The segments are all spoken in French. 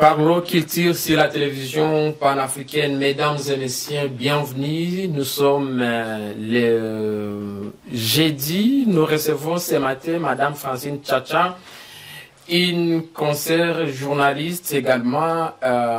Parlons culture sur la télévision panafricaine. Mesdames et messieurs, bienvenue. Nous sommes le jeudi. Nous recevons ce matin Madame Francine Tchatcha, une conseillère journaliste, également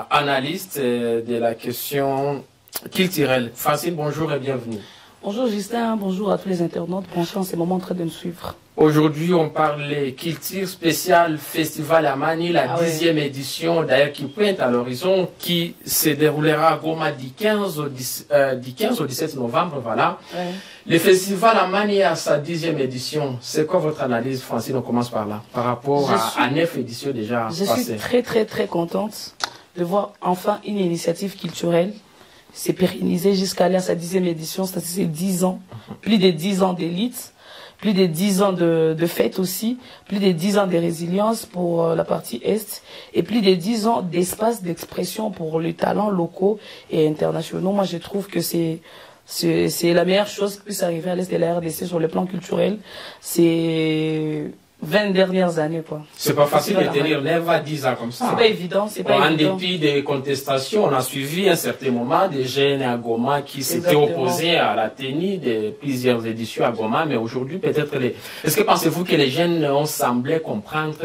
analyste de la question culturelle. Francine, bonjour et bienvenue. Bonjour Justin, bonjour à tous les internautes branchés en ce moment en train de nous suivre. Aujourd'hui, on parle culture spéciale Festival Amani, la 10e édition, d'ailleurs qui pointe à l'horizon, qui se déroulera à Goma du 15 au 17 novembre. Voilà. Ouais. Le Festival Amani à sa 10e édition. C'est quoi votre analyse, Francine? On commence par là, par rapport à 9 éditions déjà passées. Je suis très contente de voir enfin une initiative culturelle s'est pérennisée jusqu'à aller à sa 10e édition, c'est 10 ans, plus de 10 ans d'élite, plus de 10 ans de fête aussi, plus de 10 ans de résilience pour la partie Est, et plus de 10 ans d'espace d'expression pour les talents locaux et internationaux. Moi, je trouve que c'est la meilleure chose qui puisse arriver à l'Est de la RDC sur le plan culturel. C'est 20 dernières années, quoi. C'est pas facile de tenir 9 à 10 ans comme ça. C'est pas évident, c'est pas évident. En dépit des contestations, on a suivi à un certain moment des jeunes à Goma qui s'étaient opposés à la tenue de plusieurs éditions à Goma, mais aujourd'hui, peut-être est-ce que pensez-vous que les jeunes ont semblé comprendre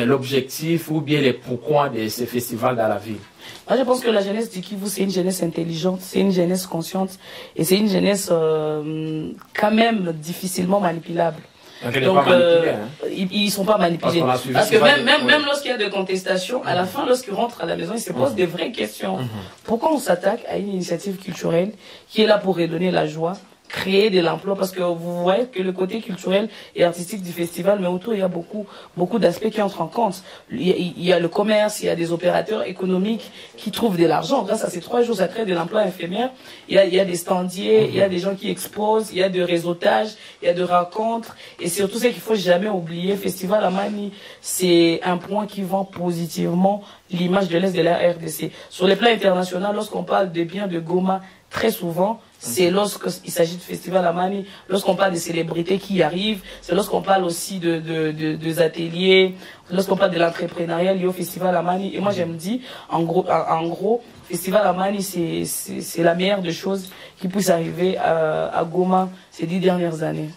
l'objectif ou bien les pourquoi de ces festivals dans la ville? Moi, je pense que la jeunesse du Kivu, c'est une jeunesse intelligente, c'est une jeunesse consciente, et c'est une jeunesse quand même difficilement manipulable. Donc, ils sont pas manipulés. Parce que même lorsqu'il y a des contestations, à la fin, lorsqu'ils rentrent à la maison, ils se posent des vraies questions. Pourquoi on s'attaque à une initiative culturelle qui est là pour redonner la joie, créer de l'emploi? Parce que vous voyez que le côté culturel et artistique du festival, mais autour, il y a beaucoup d'aspects qui entrent en compte. Il y a le commerce, il y a des opérateurs économiques qui trouvent de l'argent. Grâce à ces 3 jours, ça crée de l'emploi éphémère. Il y a des standiers, il y a des gens qui exposent, il y a de réseautage, il y a de rencontres. Et surtout, c'est qu'il faut jamais oublier, Festival Amani, c'est un point qui vend positivement l'image de l'Est de la RDC. Sur le plan international, lorsqu'on parle des biens de Goma, très souvent, c'est lorsqu'il s'agit de Festival Amani, lorsqu'on parle des célébrités qui y arrivent, c'est lorsqu'on parle aussi des ateliers, lorsqu'on parle de l'entrepreneuriat lié au Festival Amani. Et moi, je me dis, en gros, Festival Amani, c'est la meilleure des choses qui puisse arriver à Goma ces 10 dernières années.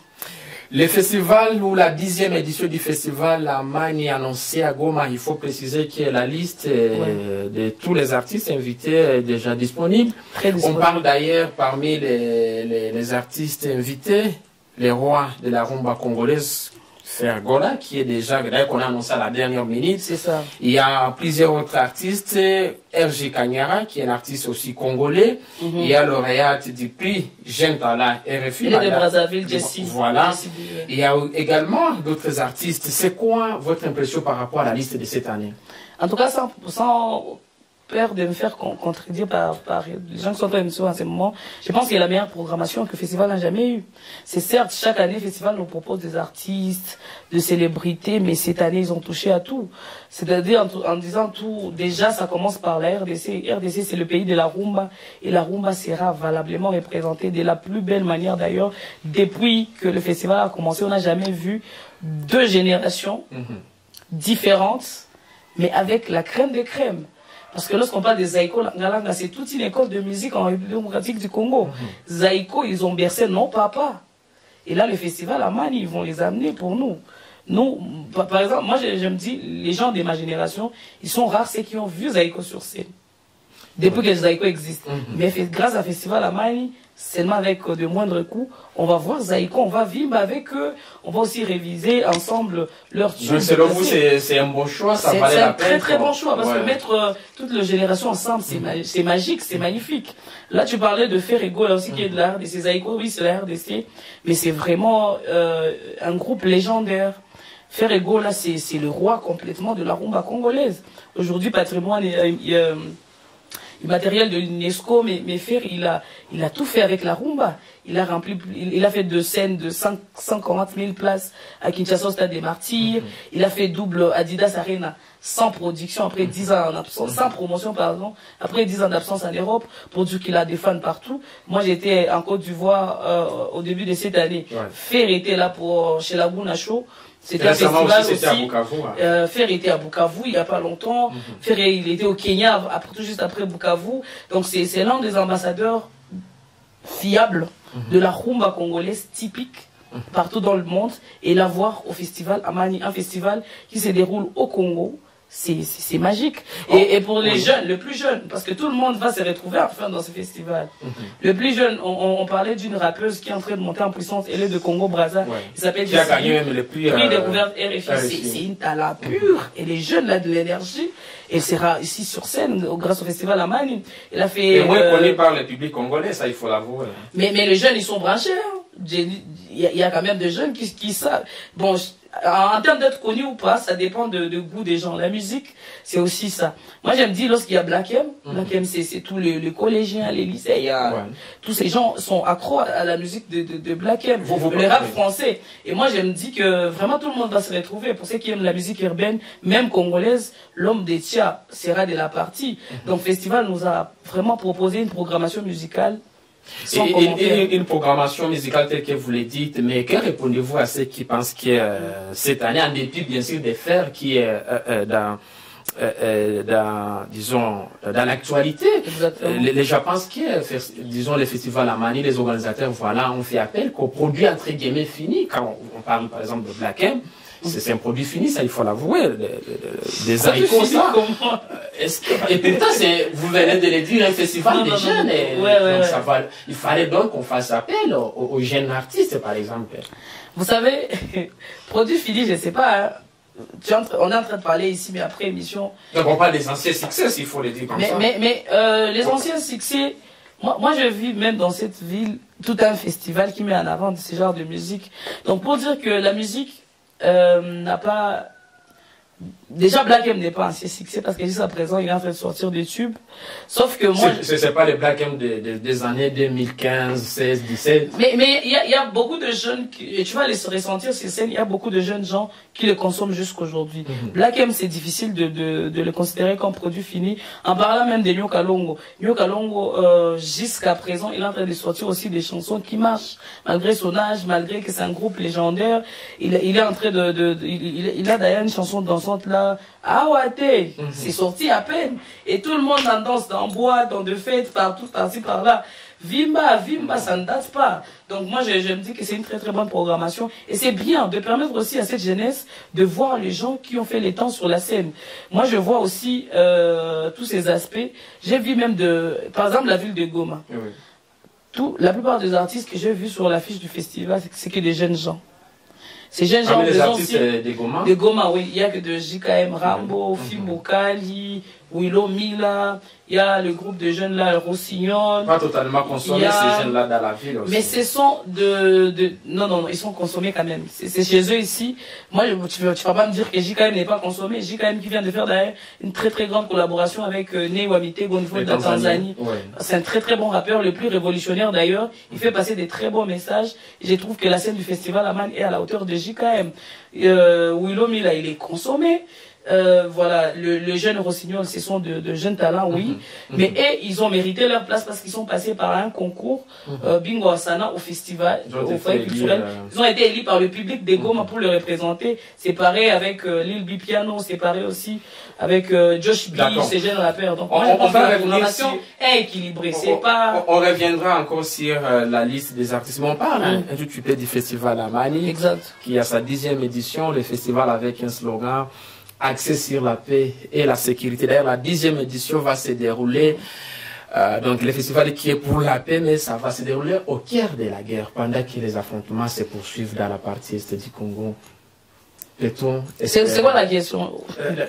Le festival ou la 10e édition du festival Amani annoncé à Goma, il faut préciser que la liste de tous les artistes invités est déjà disponible. On parle d'ailleurs parmi les artistes invités, les rois de la rumba congolaise, Fergola, qui est déjà, d'ailleurs qu'on a annoncé à la dernière minute. C'est ça. Il y a plusieurs autres artistes, RG Kanyara, qui est un artiste aussi congolais. Il y a lauréate du prix Jeune Talent RFI. Il est de Brazzaville, Jessie. Voilà. Il y a également d'autres artistes. C'est quoi votre impression par rapport à la liste de cette année? En tout cas, sans peur de me faire contredire par les gens qui sont en émission à ce moment, je pense qu'il y a la meilleure programmation que le festival n'a jamais eue. C'est certes, chaque année, le festival nous propose des artistes, des célébrités, mais cette année, ils ont touché à tout. C'est-à-dire, en disant tout, déjà, ça commence par la RDC. RDC, c'est le pays de la rumba, et la rumba sera valablement représentée de la plus belle manière d'ailleurs. Depuis que le festival a commencé, on n'a jamais vu 2 générations différentes, mais avec la crème de crème. Parce que lorsqu'on parle de Zaïko Ngalanga, c'est toute une école de musique en République démocratique du Congo. Zaïko, ils ont bercé non papa. Et là, le festival Amani, ils vont les amener pour nous. Nous, par exemple, moi, je me dis, les gens de ma génération, ils sont rares ceux qui ont vu Zaïko sur scène. Depuis que Zaïko existe. Mais grâce à Festival Amani, seulement avec de moindres coûts, on va voir Zaïko, on va vivre avec eux, on va aussi réviser ensemble leur tube. Selon vous, c'est un bon choix, ça valait la peine. C'est un très bon choix, parce que mettre toute la génération ensemble, c'est magique, c'est magnifique. Là, tu parlais de Ferrego, là aussi, qui est de la RDC. Zaïko, oui, c'est la RDC, mais c'est vraiment un groupe légendaire. Ferrego, là, c'est le roi complètement de la rumba congolaise. Aujourd'hui, patrimoine matériel de l'UNESCO, mais Fer, il a tout fait avec la rumba. Il a rempli, il a fait 2 scènes de 140 000 places à Kinshasa au Stade des Martyrs. Il a fait double Adidas Arena sans production après 10 ans en absence, sans promotion, pardon, après 10 ans d'absence en Europe, pour dire qu'il a des fans partout. Moi, j'étais en Côte d'Ivoire au début de cette année. Fer était là chez la Bouna Show. C'était un festival aussi. À Bukavu, hein. Fer était à Bukavu il n'y a pas longtemps. Fer, il était au Kenya, tout juste après Bukavu. Donc c'est l'un des ambassadeurs fiables de la rumba congolaise typique partout dans le monde. Et la voir au festival Amani, un festival qui se déroule au Congo. C'est magique. Et pour les jeunes, le plus jeune, parce que tout le monde va se retrouver enfin dans ce festival. Le plus jeune, on parlait d'une rappeuse qui est en train de monter en puissance, elle est de Congo-Brazza. Il s'appelle qui a gagné même le prix découverte RFI. C'est une talent pure. Et les jeunes, là, de l'énergie. Elle sera ici sur scène grâce au festival Amani. Elle a fait. Et moins connu par le public congolais, ça, il faut l'avouer. Mais les jeunes, ils sont branchés. Hein. Il y a quand même des jeunes qui savent. Bon, en termes d'être connu ou pas, ça dépend de goût des gens. La musique, c'est aussi ça. Moi, j'aime dire, lorsqu'il y a Black M, Black M, c'est tous les collégiens, les lycéens, tous ces gens sont accros à la musique de Black M, le rap français. Et moi, j'aime dire que vraiment tout le monde va se retrouver. Pour ceux qui aiment la musique urbaine, même congolaise, l'homme des Tia sera de la partie. Donc, le festival nous a vraiment proposé une programmation musicale. Et une programmation musicale telle que vous le dites, mais que répondez-vous à ceux qui pensent que cette année, en dépit bien sûr des fers qui est disons, dans l'actualité, les gens pensent que, disons, les festivals à Mani, les organisateurs, voilà, ont fait appel qu'aux produits entre guillemets finis. Quand on parle par exemple de Black M, c'est un produit fini, ça il faut l'avouer, des haricots, ça. Et pourtant, vous venez de le dire, un festival des jeunes. Donc ça va, il fallait donc qu'on fasse appel aux jeunes artistes, par exemple. Vous savez, produit fini, je ne sais pas. Hein. On est en train de parler ici, mais après émission. Donc on parle des anciens succès, il faut le dire comme ça. Mais les anciens succès, moi je vis même dans cette ville tout un festival qui met en avant ce genre de musique. Donc pour dire que la musique n'a pas... Déjà, Black M n'est pas un succès parce que jusqu'à présent, il est en train de sortir des tubes. Sauf que moi... C'est pas les Black M des années 2015, 16, 17. Mais il y a beaucoup de jeunes, et tu vas les ressentir sur scène, il y a beaucoup de jeunes gens qui le consomment jusqu'aujourd'hui. Black M, c'est difficile de le considérer comme produit fini. En parlant même de Nyo Kalongo. Nyo Kalongo, jusqu'à présent, il est en train de sortir aussi des chansons qui marchent. Malgré son âge, malgré que c'est un groupe légendaire, il est en train il a d'ailleurs une chanson dansante là, Awate, c'est sorti à peine. Et tout le monde en danse, dans bois, dans de fêtes, partout, par-ci, par-là. Vimba, ça ne date pas. Donc moi, je me dis que c'est une très très bonne programmation. Et c'est bien de permettre aussi à cette jeunesse de voir les gens qui ont fait les temps sur la scène. Moi, je vois aussi tous ces aspects. J'ai vu même par exemple, la ville de Goma. La plupart des artistes que j'ai vus sur l'affiche du festival, c'est que des jeunes gens. Ces jeunes gens les artistes de Goma. De Goma, oui. Il y a que de JKM Rambo, Fimbo Kali, Willow Mila. Il y a le groupe de jeunes là, Rossignol. Pas totalement consommés, ces jeunes là dans la ville aussi. Mais ce sont non, ils sont consommés quand même. C'est chez eux ici. Moi, tu vas pas me dire que JKM n'est pas consommé. JKM qui vient de faire d'ailleurs une très très grande collaboration avec Ney Wamitego au niveau de la Tanzanie. C'est un très très bon rappeur, le plus révolutionnaire d'ailleurs. Il fait passer des très bons messages. Et je trouve que la scène du festival Aman est à la hauteur de JKM. Willow Mila, il est consommé. Voilà, le jeune Rossignol, ce sont de jeunes talents, oui. Mais ils ont mérité leur place parce qu'ils sont passés par un concours Bingo Asana au festival, au foyer culturel. Ils ont été élus par le public des Goma pour le représenter. C'est pareil avec Lil B Piano, c'est pareil aussi avec Josh B, ces jeunes rappeurs. Donc moi, je pense que la programmation est équilibrée. C'est pas... On reviendra encore sur la liste des artistes. On parle un tout petit peu du festival Amani, exact, qui a sa 10e édition, le festival avec un slogan axé sur la paix et la sécurité. D'ailleurs, la 10e édition va se dérouler, donc le festival qui est pour la paix, mais ça va se dérouler au cœur de la guerre, pendant que les affrontements se poursuivent dans la partie est du Congo. C'est quoi la question?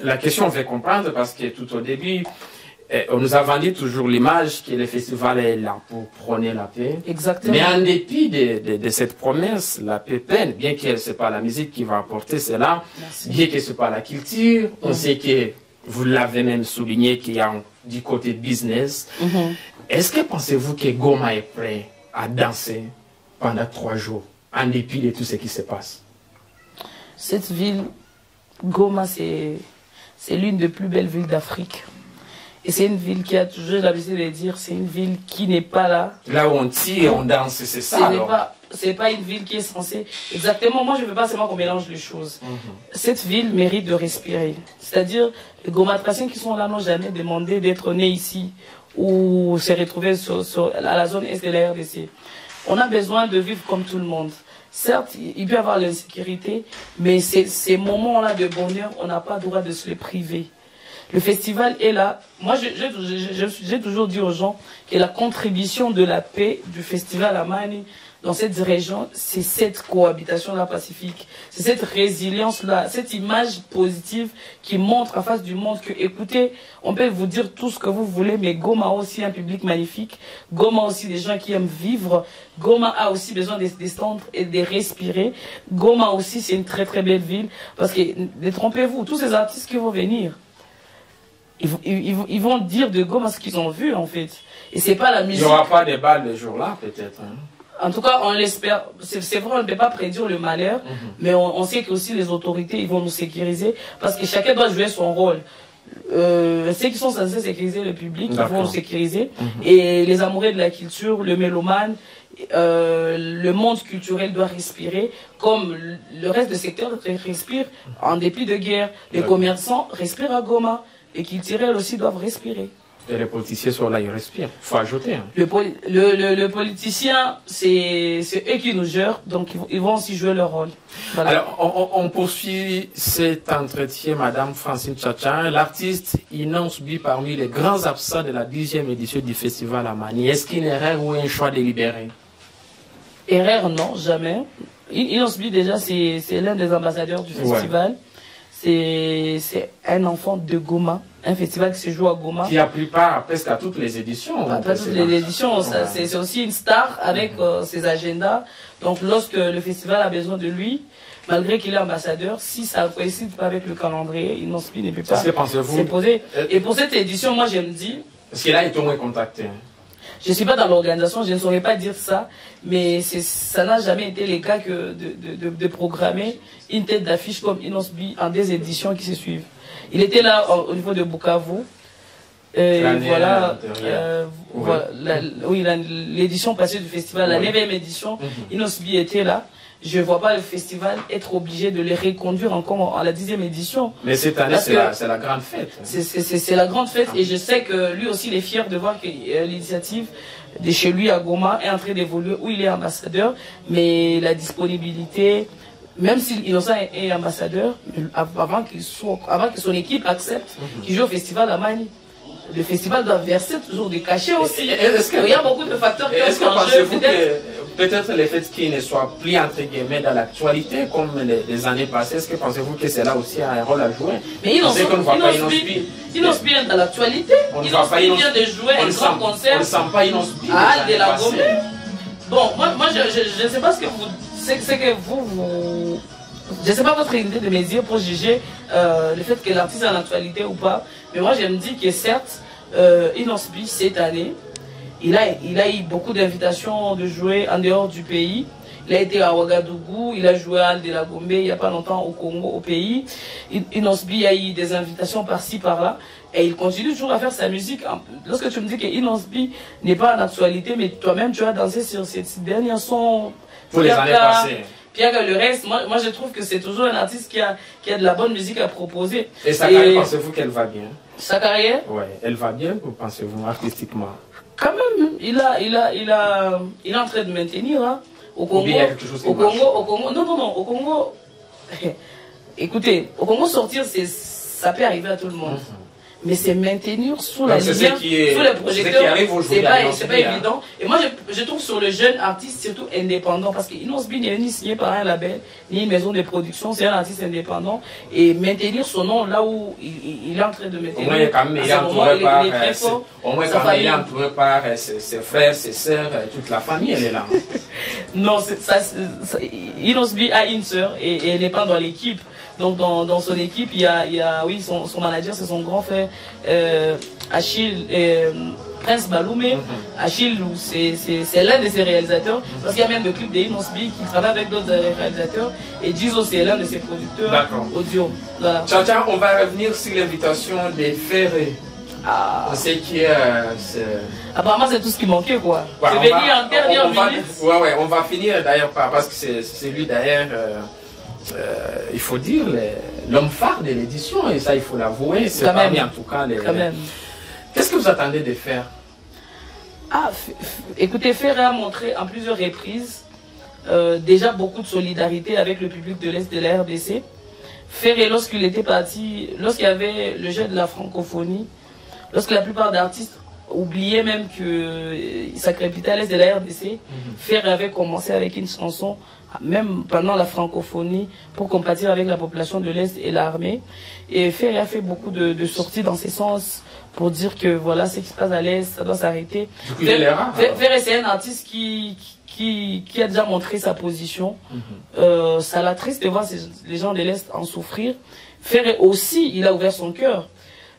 La question, on fait comprendre, parce que tout au début, on nous a vendu toujours l'image que le festival est là pour prôner la paix. Exactement. Mais en dépit de cette promesse, la paix peine, bien que ce n'est pas la musique qui va apporter cela, bien que ce n'est pas la culture, on sait que, vous l'avez même souligné, qu'il y a du côté business. Est-ce que pensez-vous que Goma est prêt à danser pendant 3 jours, en dépit de tout ce qui se passe? Cette ville, Goma, c'est l'une des plus belles villes d'Afrique. Et c'est une ville qui a toujours l'habitude de dire, c'est une ville qui n'est pas là. Là où on tire, on danse, c'est ça. C'est pas une ville qui est censée... Exactement, moi je ne veux pas seulement qu'on mélange les choses. Cette ville mérite de respirer. C'est-à-dire, les Gomatraciens qui sont là n'ont jamais demandé d'être nés ici ou se retrouver à la zone est de la RDC. On a besoin de vivre comme tout le monde. Certes, il peut y avoir l'insécurité, mais ces moments-là de bonheur, on n'a pas le droit de se les priver. Le festival est là. Moi, j'ai toujours dit aux gens que la contribution de la paix du festival Amani dans cette région, c'est cette cohabitation-là pacifique. C'est cette résilience-là, cette image positive qui montre en face du monde que, écoutez, on peut vous dire tout ce que vous voulez, mais Goma a aussi un public magnifique. Goma a aussi des gens qui aiment vivre. Goma a aussi besoin de se détendre et de respirer. Goma aussi, c'est une très très belle ville. Parce que, détrompez-vous, tous ces artistes qui vont venir, ils vont dire de Goma ce qu'ils ont vu, en fait. Et c'est pas la musique. Il n'y aura pas de balles le jour-là, peut-être. Hein. En tout cas, on l'espère. C'est vrai, on ne peut pas prédire le malheur, mais on sait que aussi les autorités, ils vont nous sécuriser, parce que chacun doit jouer son rôle. Ceux qui sont censés sécuriser le public, ils vont nous sécuriser. Et les amoureux de la culture, le mélomane, le monde culturel doit respirer, comme le reste du secteur respire en dépit de guerre. Les commerçants respirent à Goma. Les culturels aussi doivent respirer. Et les politiciens sont là, ils respirent. Il faut ajouter. Hein. Le politicien, c'est eux qui nous gèrent, donc ils vont aussi jouer leur rôle. Voilà. Alors, on poursuit cet entretien, Madame Francine Tchatcha. L'artiste Inonce B parmi les grands absents de la 10e édition du festival Amani. Est-ce qu'une erreur ou un choix délibéré? Erreur, non, jamais. Inonce B, déjà, c'est l'un des ambassadeurs du festival. C'est un enfant de Goma, un festival qui se joue à Goma. Qui a pris part presque à toutes les éditions. Pas toutes les éditions, c'est aussi une star avec ses agendas. Donc lorsque le festival a besoin de lui, malgré qu'il est ambassadeur, si ça ne coïncide pas avec le calendrier, Inonce B ne peut pas s'imposer. Et pour cette édition, moi je me dis... Parce qu'il a été au moins contacté. Je ne suis pas dans l'organisation, je ne saurais pas dire ça, mais ça n'a jamais été le cas que de programmer une tête d'affiche comme Inonce B en des éditions qui se suivent. Il était là au niveau de Bukavu. Voilà, l'édition passée du festival, la 9e édition, Inonce B était là. Je ne vois pas le festival être obligé de les reconduire encore à la 10e édition. Mais cette année, c'est la grande fête. C'est la grande fête et je sais que lui aussi, il est fier de voir que l'initiative de chez lui à Goma est en train d'évoluer, où il est ambassadeur, mais la disponibilité, même s'il est ambassadeur, avant que son équipe accepte qu'il joue au festival à Mani. Le festival doit verser toujours des cachets aussi. Il y a beaucoup de facteurs qui entrent en jeu. Peut-être le fait qu'il ne soit plus entre guillemets dans l'actualité comme les années passées, est-ce que pensez-vous que c'est là aussi un rôle à jouer? Mais Inonce B est dans l'actualité. Inonce B vient de jouer un grand concert. On ne sent pas Inonce B. Ah, de la Gombe. Bon, moi je ne sais pas ce que vous... C'est que vous... Je ne sais pas votre idée de me dire pour juger le fait que l'artiste est en actualité ou pas. Mais moi, je me dis que certes, Inonce B, cette année, il a eu beaucoup d'invitations de jouer en dehors du pays. Il a été à Ouagadougou, il a joué à Al de la Gombe, il n'y a pas longtemps au Congo, au pays. Inonce B a eu des invitations par-ci, par-là. Et il continue toujours à faire sa musique. Lorsque tu me dis que Inonce B n'est pas en actualité, mais toi-même, tu as dansé sur ces derniers sons. Pour les années passées. Puis le reste, moi je trouve que c'est toujours un artiste qui a de la bonne musique à proposer. Et sa carrière, pensez-vous qu'elle va bien? Sa carrière? Oui, elle va bien, ou pensez-vous, artistiquement? Quand même, il est en train de maintenir, hein. Au Congo, au Congo, écoutez, au Congo sortir, ça peut arriver à tout le monde. Mais c'est maintenir sous la lumière, sous les projecteurs, c'est pas évident. Et moi, je trouve sur le jeune artiste, surtout indépendant, parce qu'Inonce B n'est ni signé par un label, ni une maison de production, c'est un artiste indépendant. Et maintenir son nom là où il est en train de maintenir. Au moins, quand même, il est entouré par ses frères, ses sœurs, toute la famille, elle est là. Non, Inonce B a une sœur et elle n'est pas dans l'équipe. Donc dans son équipe, il y a oui, son manager, c'est son grand frère Achille Prince Baloumé. Achille, c'est l'un de ses réalisateurs, parce qu'il y a même le clip de Inonce B qui travaille avec d'autres réalisateurs, et Jizo, c'est l'un de ses producteurs audio. Voilà. Tchatcha, on va revenir sur l'invitation des Ferré Ah. C'est qui apparemment, c'est tout ce qui manquait, quoi. Ouais, c'est venu en dernière minute. Ouais, on va finir d'ailleurs parce que c'est lui d'ailleurs, il faut dire, l'homme phare de l'édition, et ça, il faut l'avouer. C'est parmi en tout cas les. Qu'est-ce que vous attendez de faire? Ah, écoutez, Ferré a montré en plusieurs reprises déjà beaucoup de solidarité avec le public de l'Est de la RDC. Ferré, lorsqu'il était parti, lorsqu'il y avait le jet de la francophonie, lorsque la plupart d'artistes oubliaient même que sa capitale est de la RDC, Ferré avait commencé avec une chanson, même pendant la francophonie, pour compatir avec la population de l'Est et l'armée. Et Ferré a fait beaucoup de sorties dans ce sens pour dire que voilà, ce qui se passe à l'Est, ça doit s'arrêter. Ferré, c'est un artiste qui a déjà montré sa position. Ça l'a triste de voir les gens de l'Est en souffrir. Ferré aussi, il a ouvert son cœur.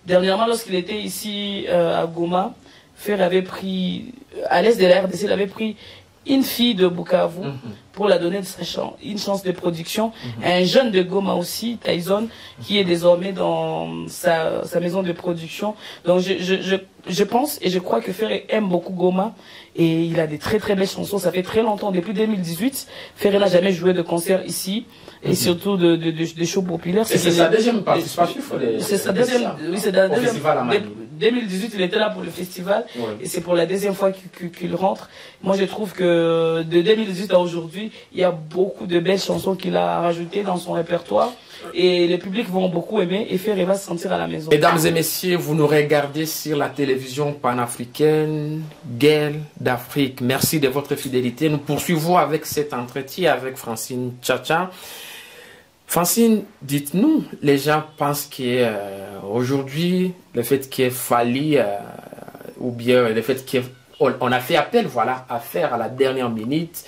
Dernièrement, lorsqu'il était ici à Goma, Ferré avait pris, à l'Est de la RDC, il avait pris une fille de Bukavu pour la donner une chance de production. Un jeune de Goma aussi, Tyson, qui est désormais dans sa maison de production. Donc je pense et je crois que Ferré aime beaucoup Goma et il a des très très belles chansons. Ça fait très longtemps, depuis 2018, Ferré n'a jamais joué de concert ici et surtout de shows populaires. C'est sa deuxième participation. C'est sa deuxième. Oui, c'est la deuxième. 2018, il était là pour le festival et c'est pour la deuxième fois qu'il rentre. Moi, je trouve que de 2018 à aujourd'hui, il y a beaucoup de belles chansons qu'il a rajoutées dans son répertoire et le public vont beaucoup aimer et Ferré va se sentir à la maison. Mesdames et messieurs, vous nous regardez sur la télévision panafricaine Gueule d'Afrique. Merci de votre fidélité. Nous poursuivons avec cet entretien avec Francine Tchatcha. Francine, dites-nous, les gens pensent qu'aujourd'hui, le fait qu'il faille, ou bien le fait qu'on a fait appel, voilà, à faire à la dernière minute,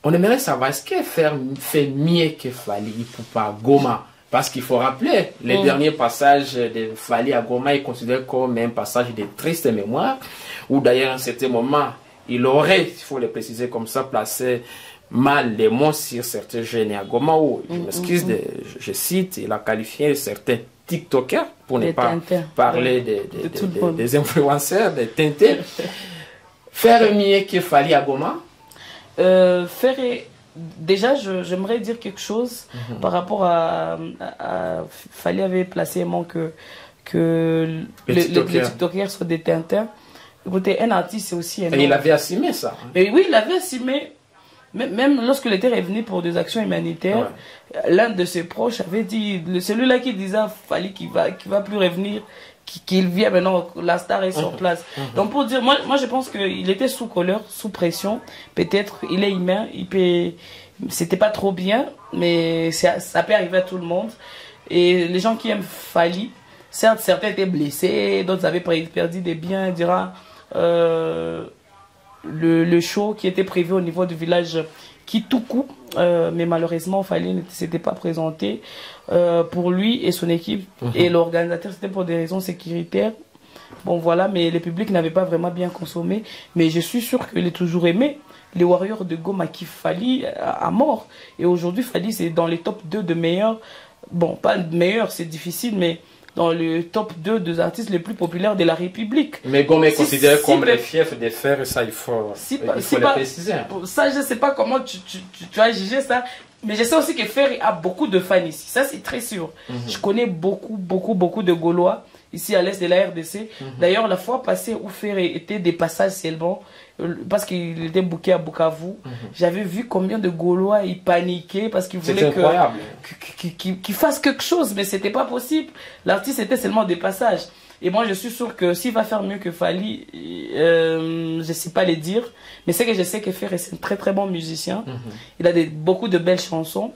on aimerait savoir, est-ce qu'elle fait mieux que Fally Ipupa à Goma? Parce qu'il faut rappeler, les derniers passages de Fally à Goma est considéré comme un passage de triste mémoire, où d'ailleurs, à un certain moment, il aurait, il faut le préciser comme ça, placé mal les mots sur certains jeunes à Goma, où, je m'excuse, je cite, il a qualifié certains TikTokers, pour ne pas parler des influenceurs, des tintés. Faire mieux que Fally à Goma? Déjà, j'aimerais dire quelque chose par rapport à Fally avait placé que les TikTokers soient des tintins. Écoutez, un artiste, c'est aussi un Et il avait assumé ça. Mais oui, il avait assumé. Même lorsque l'État est venu pour des actions humanitaires, l'un de ses proches avait dit, celui-là qui disait à Fally qu'il va plus revenir, qu'il vient maintenant, la star est sur place. Donc pour dire, moi je pense qu'il était sous colère, sous pression. Peut-être, il est humain, c'était pas trop bien, mais ça peut arriver à tout le monde. Et les gens qui aiment Fally, certes, certains étaient blessés, d'autres avaient perdu des biens, durant le show qui était prévu au niveau du village Kitoukou, mais malheureusement Fally ne s'était pas présenté pour lui et son équipe et l'organisateur, c'était pour des raisons sécuritaires. Bon voilà, mais le public n'avait pas vraiment bien consommé, mais je suis sûr qu'il est toujours aimé. Les Warriors de Goma kiffent Fally à mort, et aujourd'hui Fally c'est dans les top 2 de meilleurs, bon pas meilleurs, c'est difficile, mais dans le top 2 des artistes les plus populaires de la République. Mais Goma est considéré comme le fief des fers, et ça il faut le préciser. Ça je ne sais pas comment tu as jugé ça, mais je sais aussi que Ferré a beaucoup de fans ici, ça c'est très sûr. Je connais beaucoup de Gaulois ici à l'est de la RDC. D'ailleurs la fois passée où Ferré était des passages seulement, parce qu'il était booké à Bukavu, j'avais vu combien de Gaulois ils paniquaient parce qu'ils voulaient qu'il fasse quelque chose, mais c'était pas possible. L'artiste était seulement des passages. Et moi je suis sûr que s'il va faire mieux que Fally, je ne sais pas le dire, mais c'est que je sais que Ferré c'est un très très bon musicien. Il a beaucoup de belles chansons.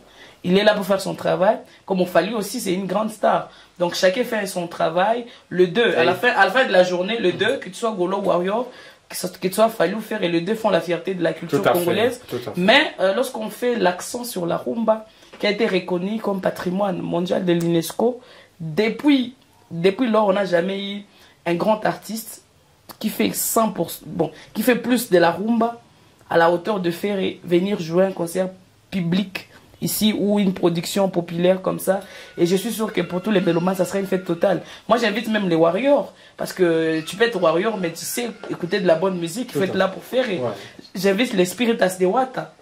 Il est là pour faire son travail. Comme Fally aussi, c'est une grande star. Donc chacun fait son travail. Le 2, à la fin de la journée, le 2, que tu sois Golo Warrior, que tu sois Fally ou Ferré, les deux font la fierté de la culture congolaise. Mais lorsqu'on fait l'accent sur la rumba, qui a été reconnue comme patrimoine mondial de l'UNESCO, depuis lors, on n'a jamais eu un grand artiste qui fait 100%, qui fait plus de la rumba à la hauteur de Ferré venir jouer un concert public ici ou une production populaire comme ça. Et je suis sûr que pour tous les mélomanes, ça sera une fête totale. Moi, j'invite même les Warriors, parce que tu peux être Warrior, mais tu sais écouter de la bonne musique, il faut être là pour faire. J'invite les Spiritas de Wata.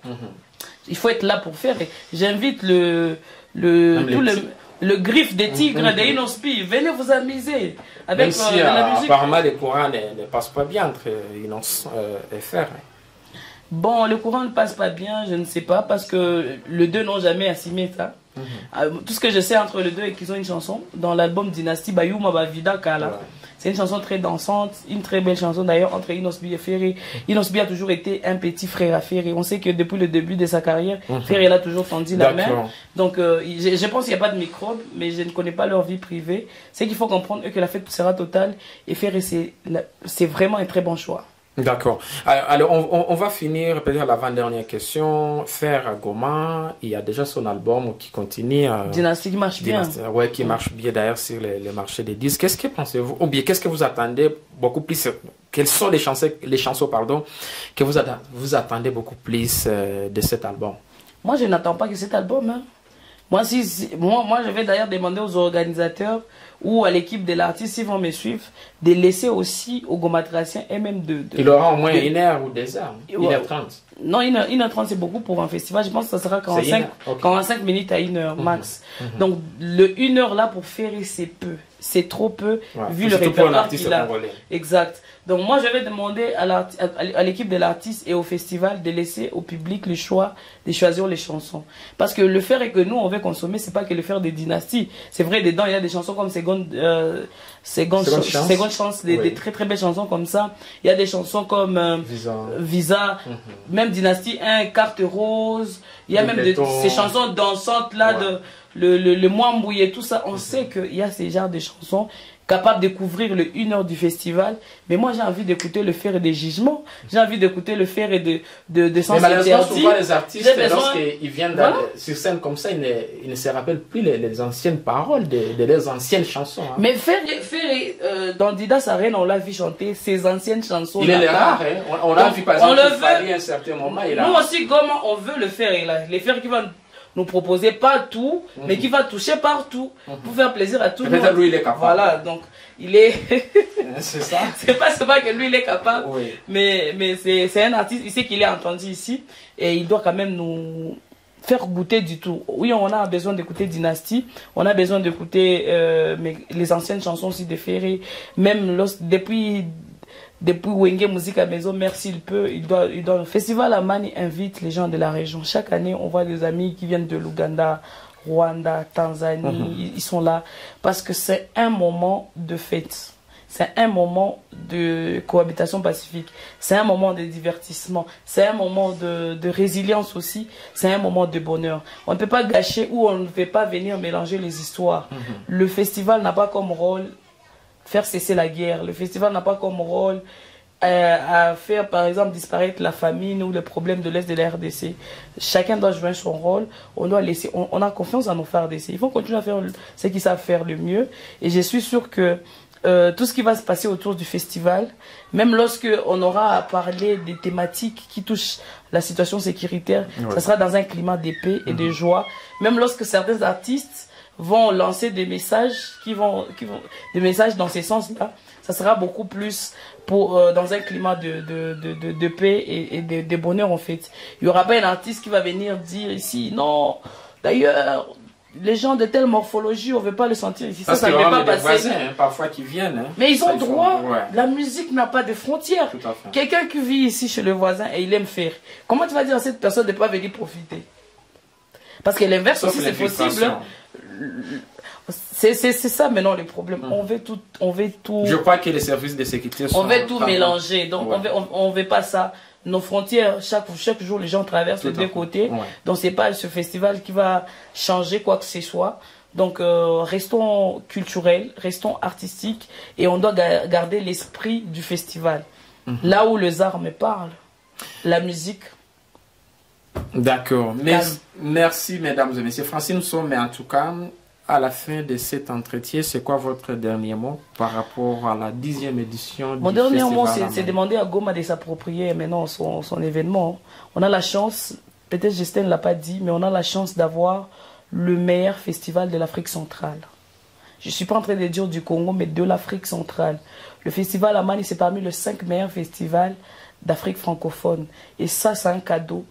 Il faut être là pour faire. J'invite le griffe des tigres de Inospi. Venez vous amuser avec même si, la musique. Apparemment, les courants ne passent pas bien entre Inos et Fer. Bon, le courant ne passe pas bien, je ne sais pas, parce que les deux n'ont jamais assumé ça. Tout ce que je sais entre les deux est qu'ils ont une chanson dans l'album Dynasty Bayuma Bavida Kala. C'est une chanson très dansante, une très belle chanson d'ailleurs entre Inosbi et Ferry. Inosbi a toujours été un petit frère à Ferry. On sait que depuis le début de sa carrière, Ferry a toujours tendu la main. Donc je pense qu'il n'y a pas de microbes, mais je ne connais pas leur vie privée. C'est qu'il faut comprendre que la fête sera totale et Ferry c'est vraiment un très bon choix. D'accord. Alors, on va finir peut-être l'avant-dernière question. Faire Goma, il y a déjà son album qui continue. Dynastie qui marche bien. Oui, qui marche bien d'ailleurs sur le marché des disques. Qu'est-ce que pensez-vous, ou bien qu'est-ce que vous attendez beaucoup plus? Quelles sont les chansons pardon, que vous attendez beaucoup plus de cet album? Moi, je n'attends pas que cet album. Hein. Moi, je vais d'ailleurs demander aux organisateurs ou à l'équipe de l'artiste, s'ils vont me suivre, de laisser aussi aux gomatraciens et même Il aura au moins 1 heure ou 2 heures, 1h30. Non, 1h30 c'est beaucoup pour un festival. Je pense que ça sera 45 minutes à 1 heure max. Donc, le 1 heure là pour faire, c'est peu. C'est trop peu, vu le répertoire qu'il a. Exact. Donc, moi, je vais demander à l'équipe de l'artiste et au festival de laisser au public le choix de choisir les chansons. Parce que le faire et que nous, on veut consommer, c'est pas que le faire des dynasties. C'est vrai, dedans, il y a des chansons comme Seconde Chance, des très très belles chansons comme ça. Il y a des chansons comme Visa, même Dynastie 1, Carte Rose. Il y a même ces chansons dansantes là, le Mwambouye, tout ça. On sait qu'il y a ces genres de chansons capables de couvrir le 1 heure du festival. Mais moi, j'ai envie d'écouter le faire et des jugements. J'ai envie d'écouter le faire et de sens interdit. Mais malheureusement, souvent les artistes, lorsqu'ils viennent sur scène comme ça, ils ne se rappellent plus les anciennes paroles de leurs anciennes chansons. Hein. Mais faire dans Didas Arena, on l'a vu chanter ses anciennes chansons. Il est rare, hein. On l'a vu par exemple à un certain moment. Nous aussi, comment on veut le faire, les faire qui vont nous proposer pas tout, mais qui va toucher partout pour faire plaisir à tout le monde. Peut-être lui, il est capable. Voilà, donc il est. C'est ça. C'est pas que lui, il est capable, mais c'est un artiste, il sait qu'il est entendu ici et il doit quand même nous faire goûter du tout. Oui, on a besoin d'écouter Dynasty, on a besoin d'écouter les anciennes chansons aussi de Ferry, même depuis Wenge Musique à Maison, merci, il peut, le Festival Amani invite les gens de la région. Chaque année, on voit des amis qui viennent de l'Ouganda, Rwanda, Tanzanie, ils sont là parce que c'est un moment de fête. C'est un moment de cohabitation pacifique. C'est un moment de divertissement. C'est un moment de résilience aussi. C'est un moment de bonheur. On ne peut pas gâcher ou on ne peut pas venir mélanger les histoires. Le festival n'a pas comme rôle faire cesser la guerre. Le festival n'a pas comme rôle à faire, par exemple, disparaître la famine ou les problèmes de l'Est de la RDC. Chacun doit jouer son rôle. On doit laisser, on a confiance dans nos frères RDC. Ils vont continuer à faire ce qu'ils savent faire le mieux. Et je suis sûr que tout ce qui va se passer autour du festival, même lorsque on aura à parler des thématiques qui touchent la situation sécuritaire, ça sera dans un climat de paix et de joie. Même lorsque certains artistes vont lancer des messages des messages dans ces sens-là, ça sera beaucoup plus dans un climat de paix et de bonheur en fait. Il n'y aura pas un artiste qui va venir dire ici, non, d'ailleurs, les gens de telle morphologie, on ne veut pas le sentir ici. Ça ne va pas passer. Voisins, hein, parfois qui viennent. Hein. Mais ils ont droit. La musique n'a pas de frontières. Quelqu'un qui vit ici chez le voisin et il aime faire, comment tu vas dire à cette personne de ne pas venir profiter? Parce que l'inverse aussi c'est possible. C'est ça maintenant le problème. On veut tout. Je crois que les services de sécurité sont. On veut tout mélanger. Donc on veut pas ça. Nos frontières, chaque jour les gens traversent les deux côtés. Donc c'est pas ce festival qui va changer quoi que ce soit. Donc restons culturels, restons artistiques et on doit garder l'esprit du festival. Là où les arts me parlent, la musique. D'accord. Merci mesdames et messieurs. Francine, nous sommes en tout cas à la fin de cet entretien. C'est quoi votre dernier mot par rapport à la 10e édition du festival? Mon dernier mot, c'est demander à Goma de s'approprier maintenant son événement. On a la chance peut-être Justin ne l'a pas dit, mais on a la chance d'avoir le meilleur festival de l'Afrique centrale. Je ne suis pas en train de dire du Congo, mais de l'Afrique centrale. Le festival Amani, c'est parmi les 5 meilleurs festivals d'Afrique francophone. Et ça, c'est un cadeau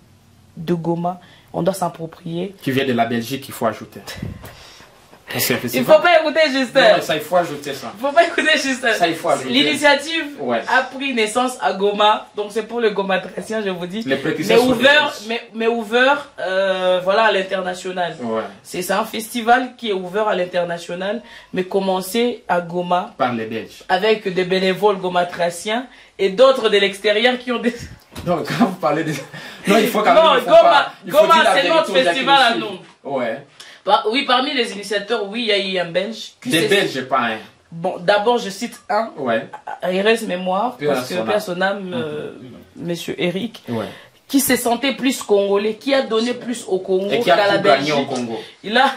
de Goma. On doit s'approprier. Qui vient de la Belgique, il faut ajouter. Il ne faut pas écouter Justin. Non, ça, il faut ajouter ça. Il ne faut pas écouter Justin. Ça, il faut ajouter. L'initiative a pris naissance à Goma. Donc, c'est pour le Gomatracien, je vous dis. Mais ouvert voilà, à l'international. Ouais. C'est un festival qui est ouvert à l'international, mais commencé à Goma. Par les Belges. Avec des bénévoles Gomatraciens et d'autres de l'extérieur qui ont des... Non, quand vous parlez de... Non, il faut quand même... Non, Goma, c'est notre festival à nous. Ouais. Oui, parmi les initiateurs, oui, il y a eu un Belge. Des Belges, pas un. Bon, d'abord, je cite un. Ouais. RS Mémoire, parce que père son âme, monsieur Eric, qui se sentait plus congolais, qui a donné plus au Congo qu'à la Belgique. Au Congo. Il a...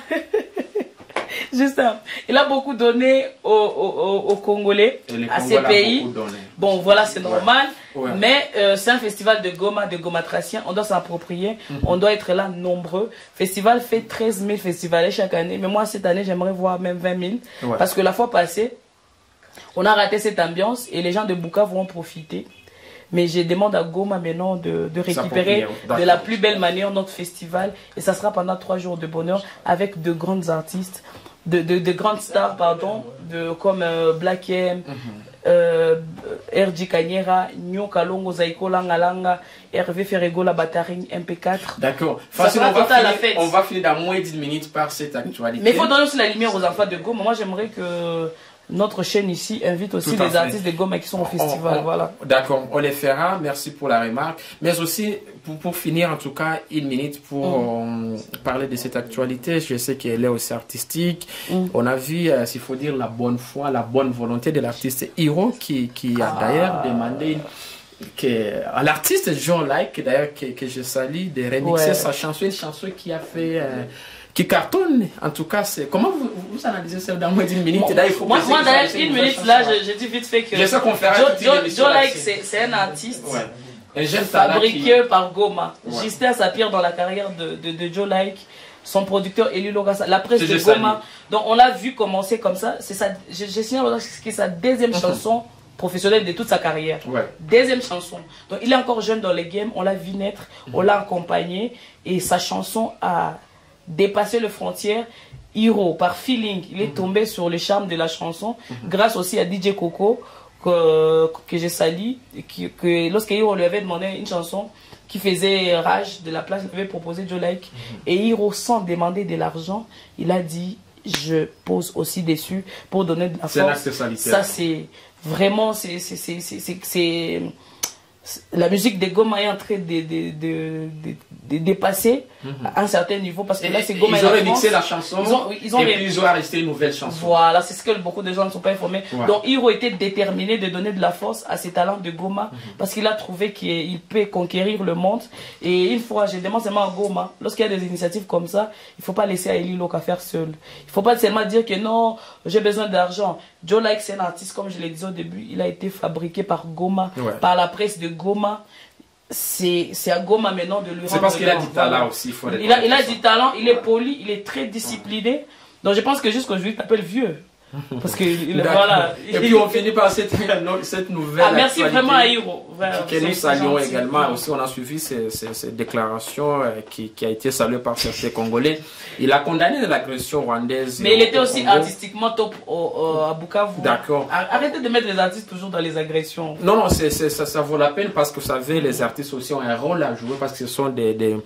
Juste ça. Il a beaucoup donné aux Congolais, à ces pays. Bon, voilà, c'est normal. Ouais. Mais c'est un festival de Goma, de Gomatraciens. On doit s'approprier. On doit être là nombreux. Le festival fait 13 000 festivaliers chaque année. Mais moi, cette année, j'aimerais voir même 20 000. Ouais. Parce que la fois passée, on a raté cette ambiance et les gens de Bukavu vont en profiter. Mais je demande à Goma maintenant de récupérer de la plus belle manière notre festival. Et ça sera pendant 3 jours de bonheur avec de grandes artistes. De grandes stars, pardon, comme Black M, RJ Kanyera, Nyo Kalongo, Zaiko Langalanga, Hervé Ferrego, la Batarine, MP4. D'accord. On va finir dans moins d'10 minutes par cette actualité. Mais il faut donner aussi la lumière aux enfants de Goma. Moi, j'aimerais que notre chaîne ici invite aussi les artistes de Goma qui sont au festival. Voilà. D'accord, on les fera. Merci pour la remarque. Mais aussi, pour finir, en tout cas, 1 minute pour parler de cette actualité. Je sais qu'elle est aussi artistique. On a vu, s'il faut dire, la bonne foi, la bonne volonté de l'artiste Hiro qui a d'ailleurs demandé à l'artiste John Like, d'ailleurs, que je salue, de remixer sa chanson, une chanson qui a fait... qui cartonne, en tout cas, c'est... Comment vous analysez ça dans moins d'1 minute? Moi, d'ailleurs, 1 minute, là, je dis vite fait que... Je sais qu'on fera Joe Like, c'est un artiste fabriqué par Goma. Justin Sapir dans la carrière de Joe Like, son producteur Eli Logasa, la presse de Goma. Donc, on l'a vu commencer comme ça. Je signale que c'est sa 2e chanson professionnelle de toute sa carrière. 2e chanson. Donc, il est encore jeune dans les games. On l'a vu naître, on l'a accompagné. Et sa chanson a... dépasser les frontières. Hiro, par feeling, il est tombé sur le charme de la chanson, grâce aussi à DJ Coco, que je salue, que lorsque Hiro lui avait demandé une chanson qui faisait rage de la place, il avait proposé Joe Like, et Hiro, sans demander de l'argent, il a dit, je pose aussi dessus pour donner de la force. Ça, c'est vraiment, c'est la musique de Goma est en train de dépasser à un certain niveau, parce que là c'est Goma. Ils ont remixé la chanson et puis ils ont arrêté une nouvelle chanson. Voilà, c'est ce que beaucoup de gens ne sont pas informés. Donc Hiro était déterminé de donner de la force à ces talents de Goma, parce qu'il a trouvé qu'il peut conquérir le monde. Et une fois, je demande seulement à Goma, lorsqu'il y a des initiatives comme ça, il ne faut pas laisser à Eli Loka faire seul. Il ne faut pas seulement dire que non, j'ai besoin d'argent. Joe Like, c'est un artiste, comme je l'ai dit au début, il a été fabriqué par Goma, par la presse de Goma. C'est à Goma maintenant de lui rendre. C'est parce qu'il a du talent aussi. Il a du talent, il est poli, il est très discipliné. Donc je pense que jusqu'aujourd'hui, il t'appelle vieux. Parce que voilà. Et puis on finit par cette nouvelle. Merci vraiment à Hiro. Que nous saluons également. Aussi, on a suivi ces déclarations qui a été saluée par certains Congolais. Il a condamné l'agression rwandaise. Mais il était aussi artistiquement top à Bukavu. D'accord. Arrêtez de mettre les artistes toujours dans les agressions. Non, ça vaut la peine, parce que vous savez, les artistes aussi ont un rôle à jouer, parce que ce sont des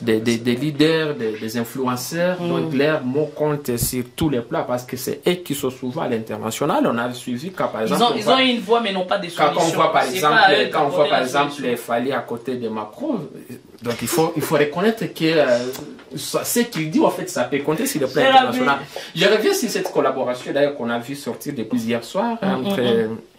leaders, des influenceurs, donc leurs mots comptent sur tous les plats, parce que c'est eux qui sont souvent à l'international. On a suivi quand par exemple... Ils ont une voix mais non pas des solutions. Quand on voit par exemple les Fali à côté de Macron, donc il faut reconnaître que ce qu'il dit en fait ça peut compter sur le plan international. Je reviens sur cette collaboration d'ailleurs qu'on a vu sortir depuis hier soir entre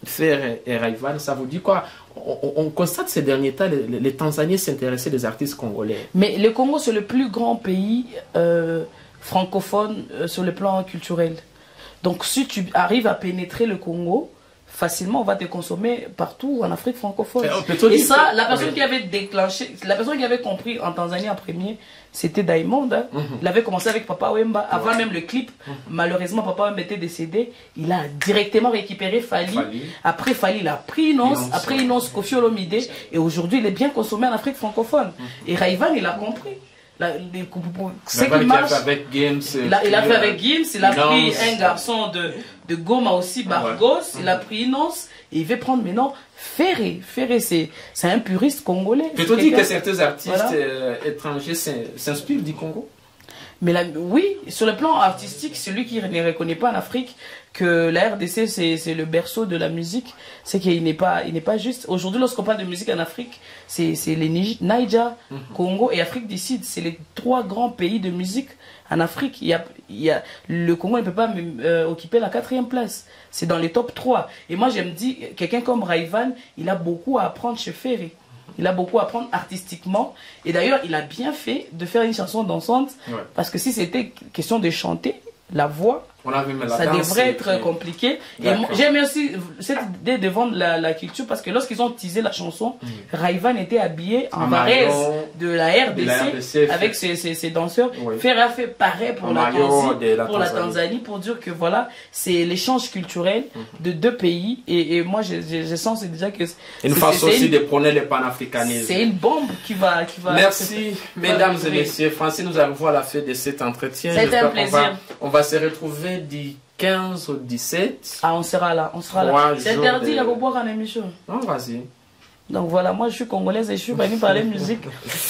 Fer et Rayvan. Ça vous dit quoi? On constate ces derniers temps, les Tanzaniens s'intéressaient des artistes congolais. Mais le Congo, c'est le plus grand pays francophone sur le plan culturel. Donc si tu arrives à pénétrer le Congo, facilement, on va te consommer partout en Afrique francophone. Et ça, la personne qui avait déclenché, la personne qui avait compris en Tanzanie en premier, c'était Diamond. Hein. Il avait commencé avec Papa Wemba, avant même le clip. Malheureusement, Papa Wemba était décédé. Il a directement récupéré Fally. Après Fally, il a pris Inonce. Après Inonce, Koffi Olomide. Et aujourd'hui, il est bien consommé en Afrique francophone. Et Rayvan, il a compris. C'est qu'il marche. Avec Gims, il a fait avec Gims, il a pris un garçon de Goma aussi, Bargos, il a pris Inonce, et il veut prendre maintenant Ferré. Ferré, c'est un puriste congolais. Peut-on dire que certains artistes étrangers s'inspirent du Congo? Mais là, oui, sur le plan artistique, celui qui ne reconnaît pas en Afrique que la RDC c'est le berceau de la musique, c'est qu'il n'est pas juste. Aujourd'hui, lorsqu'on parle de musique en Afrique, c'est les Niger, Congo et Afrique du Sud. C'est les 3 grands pays de musique en Afrique. Le Congo ne peut pas occuper la 4e place. C'est dans les top 3. Et moi, je me dis, quelqu'un comme Rayvan, il a beaucoup à apprendre chez Ferré. Il a beaucoup à apprendre artistiquement. Et d'ailleurs, il a bien fait de faire une chanson dansante. Parce que si c'était question de chanter, la voix, ça devrait être compliqué. Et j'aime aussi cette idée de vendre la culture parce que lorsqu'ils ont teasé la chanson, Rayvan était habillé en varèse de la RDC avec ses danseurs. Ferré a fait pareil pour la Tanzanie pour dire que voilà, c'est l'échange culturel de 2 pays. Et moi, je sens déjà que une façon aussi de prôner le panafricanisme. C'est une bombe qui va. Merci, mesdames et messieurs. Francis, nous arrivons à la fin de cet entretien. C'était un plaisir. On va se retrouver du 15 au 17. Ah, on sera là. C'est interdit, il y a beau boire en émission. Non, vas-y. Donc voilà, moi je suis congolaise et je suis venue parler musique.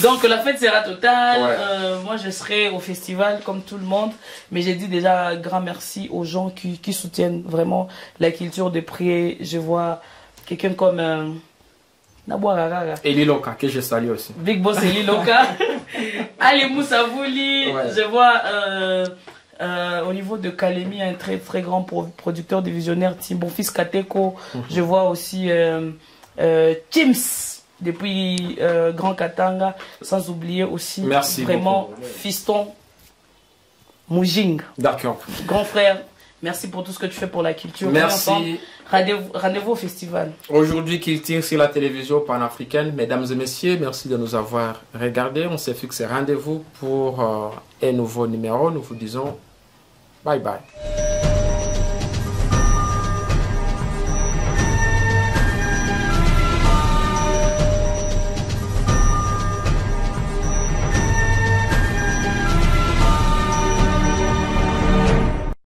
Donc la fête sera totale. Moi je serai au festival comme tout le monde. Mais j'ai dit déjà un grand merci aux gens qui soutiennent vraiment la culture de prier. Je vois quelqu'un comme Eli Loka, que je salue aussi. Big Boss Eli Loka. Ali Moussavouli. Je vois au niveau de Kalemi, un très très grand producteur de visionnaire, Bon Fils Kateko. Je vois aussi James depuis Grand Katanga, sans oublier aussi vraiment Fiston Moujing. D'accord. Grand frère, merci pour tout ce que tu fais pour la culture. Merci. Rendez-vous au festival. Aujourd'hui, qu'il tire sur la télévision panafricaine. Mesdames et messieurs, merci de nous avoir regardés. On s'est fixé rendez-vous pour un nouveau numéro. Nous vous disons bye bye.